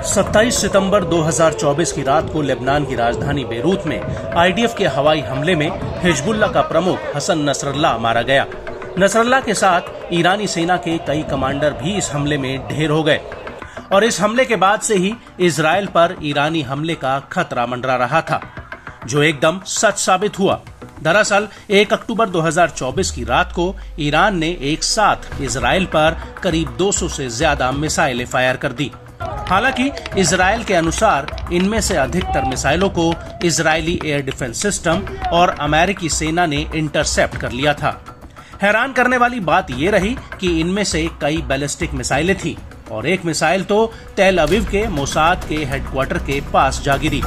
27 सितंबर 2024 की रात को लेबनान की राजधानी बेरूत में आईडीएफ के हवाई हमले में हिजबुल्लाह का प्रमुख हसन नसरल्लाह मारा गया। नसरल्लाह के साथ ईरानी सेना के कई कमांडर भी इस हमले में ढेर हो गए और इस हमले के बाद से ही इजराइल पर ईरानी हमले का खतरा मंडरा रहा था, जो एकदम सच साबित हुआ। दरअसल 1 अक्टूबर 2024 की रात को ईरान ने एक साथ इजराइल पर करीब 200 से ज्यादा मिसाइलें फायर कर दी। हालांकि इजराइल के अनुसार इनमें से अधिकतर मिसाइलों को इजरायली एयर डिफेंस सिस्टम और अमेरिकी सेना ने इंटरसेप्ट कर लिया था। हैरान करने वाली बात यह रही कि इनमें से कई बैलिस्टिक मिसाइलें थीं और एक मिसाइल तो तेल अवीव के मोसाद के हेडक्वार्टर के पास जा गिरी।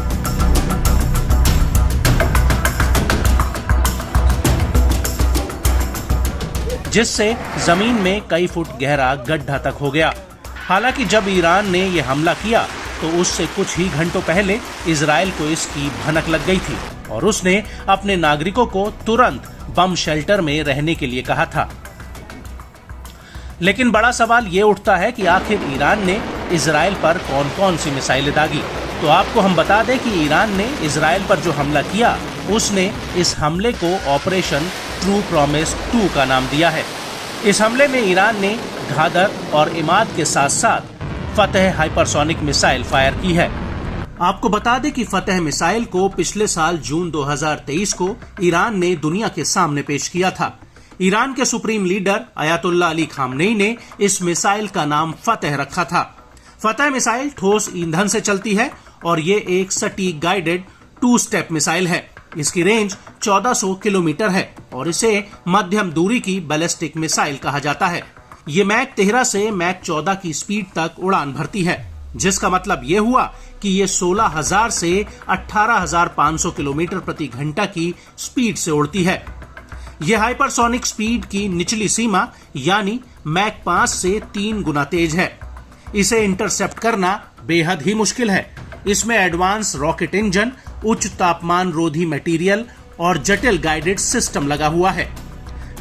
जिससे जमीन में कई फुट गहरा गड्ढा तक हो गया। हालांकि जब ईरान ने यह हमला किया तो उससे कुछ ही घंटों पहले इजराइल को इसकी भनक लग गई थी और उसने अपने नागरिकों को तुरंत बम शेल्टर में रहने के लिए कहा था। लेकिन बड़ा सवाल ये उठता है कि आखिर ईरान ने इजराइल पर कौन कौन सी मिसाइलें दागी। तो आपको हम बता दें कि ईरान ने इजराइल पर जो हमला किया उसने इस हमले को ऑपरेशन ट्रू प्रॉमिस 2 का नाम दिया है। इस हमले में ईरान ने घादर और इमाद के साथ साथ फतेह हाइपरसोनिक मिसाइल फायर की है। आपको बता दें कि फतेह मिसाइल को पिछले साल जून 2023 को ईरान ने दुनिया के सामने पेश किया था। ईरान के supreme leader Ayatollah Ali Khamenei ने इस मिसाइल का नाम फतेह रखा था। फतेह मिसाइल ठोस ईंधन से चलती है और ये एक सटीक गाइडेड 2 स्टेप मिसाइल है। इसकी रेंज 1400 किलोमीटर है और इसे मध्यम दूरी की बैलिस्टिक मिसाइल कहा जाता है। ये मैक 13 से मैक 14 की स्पीड तक उड़ान भरती है, जिसका मतलब ये हुआ कि ये 16,000 से 18,500 किलोमीटर प्रति घंटा की स्पीड से उड़ती है। ये हाइपरसोनिक स्पीड की निचली सीमा यानी मैक 5 से 3 गुना तेज है। इसे इंटरसेप्ट करना बेहद ही मुश्किल है। इसमें एडवांस रॉकेट इंजन, उच्च तापमान रोधी मटेरियल और जटिल गाइडेड सिस्टम लगा हुआ है।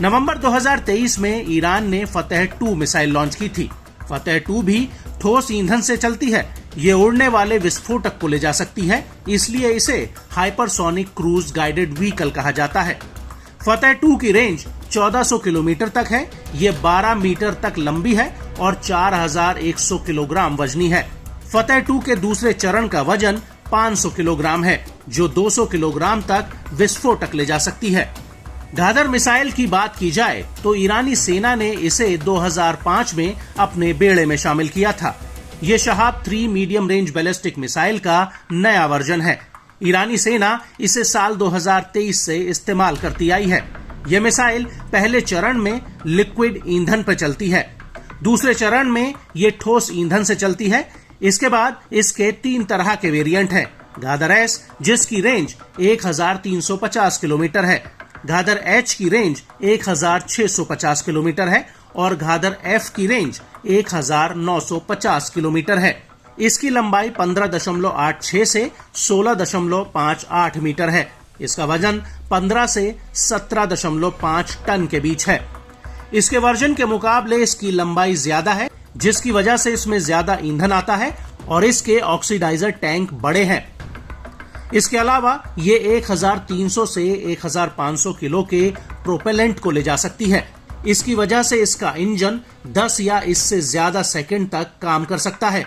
नवंबर 2023 में ईरान ने फतेह 2 मिसाइल लॉन्च की थी। फतेह 2 भी ठोस ईंधन से चलती है। ये उड़ने वाले विस्फोटक को ले जा सकती है, इसलिए इसे हाइपरसोनिक क्रूज गाइडेड व्हीकल कहा जाता है। फतेह 2 की रेंज 1400 किलोमीटर तक है। ये 12 मीटर तक लंबी है और 4100 किलोग्राम वजनी है। फतेह 2 के दूसरे चरण का वजन 500 किलोग्राम है, जो 200 किलोग्राम तक विस्फोटक ले जा सकती है। घादर मिसाइल की बात की जाए तो ईरानी सेना ने इसे 2005 में अपने बेड़े में शामिल किया था। ये Shahab 3 medium range ballistic missile का नया वर्जन है। ईरानी सेना इसे साल 2023 से इस्तेमाल करती आई है। यह मिसाइल पहले चरण में लिक्विड ईंधन पर चलती है, दूसरे चरण में ये ठोस ईंधन से चलती है। इसके बाद इसके 3 तरह के वेरिएंट हैं। घादर एस, जिसकी रेंज 1350 किलोमीटर है, घादर एच की रेंज 1650 किलोमीटर है और घादर एफ की रेंज 1950 किलोमीटर है। इसकी लंबाई 15.86 से 16.58 मीटर है। इसका वजन 15 से 17.5 टन के बीच है। इसके वर्जन के मुकाबले इसकी लंबाई ज्यादा है, जिसकी वजह से इसमें ज्यादा ईंधन आता है और इसके ऑक्सीडाइजर टैंक बड़े हैं। इसके अलावा ये 1300 से 1500 किलो के प्रोपेलेंट को ले जा सकती है। इसकी वजह से इसका इंजन 10 या इससे ज्यादा सेकंड तक काम कर सकता है।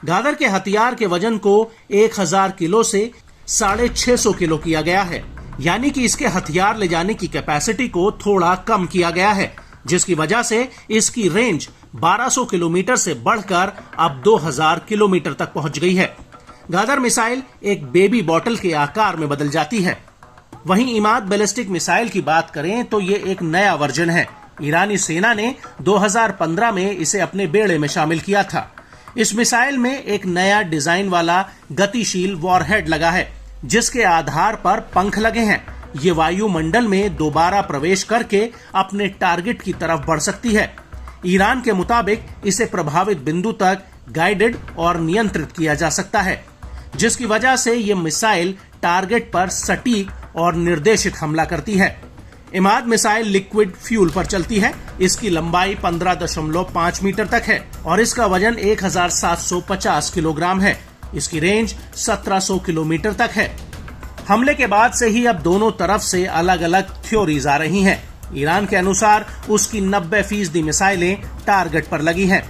घादर के हथियार के वजन को 1000 किलो से 650 किलो किया गया है, यानी कि इसके हथियार ले जाने की कैपेसिटी को थोड़ा कम किया गया है, जिसकी वजह से इसकी रेंज 1200 किलोमीटर से बढ़कर अब 2000 किलोमीटर तक पहुंच गई है। घादर मिसाइल एक बेबी बॉटल के आकार में बदल जाती है। वहीं इमाद बैलिस्टिक मिसाइल की बात करें तो ये एक नया वर्जन है। ईरानी सेना ने 2015 में इसे अपने बेड़े में शामिल किया था। इस मिसाइल में एक नया डिजाइन वाला गतिशील वॉरहेड लगा है, जिसके आधार पर पंख लगे हैं। ये वायुमंडल में दोबारा प्रवेश करके अपने टारगेट की तरफ बढ़ सकती है। ईरान के मुताबिक इसे प्रभावित बिंदु तक गाइडेड और नियंत्रित किया जा सकता है, जिसकी वजह से ये मिसाइल टारगेट पर सटीक और निर्देशित हमला करती है। इमाद मिसाइल लिक्विड फ्यूल पर चलती है। इसकी लंबाई 15.5 मीटर तक है और इसका वजन 1750 किलोग्राम है। इसकी रेंज 1700 किलोमीटर तक है। हमले के बाद से ही अब दोनों तरफ से अलग अलग थ्योरीज आ रही हैं। ईरान के अनुसार उसकी 90% मिसाइलें टारगेट पर लगी हैं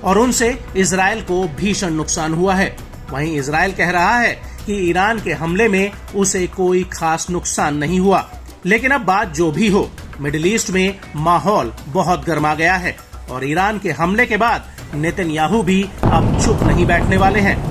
और उनसे इजराइल को भीषण नुकसान हुआ है। वहीं इजराइल कह रहा है कि ईरान के हमले में उसे कोई खास नुकसान नहीं हुआ। लेकिन अब बात जो भी हो, मिडिल ईस्ट में माहौल बहुत गर्मा गया है और ईरान के हमले के बाद नेतन्याहू भी अब चुप नहीं बैठने वाले हैं।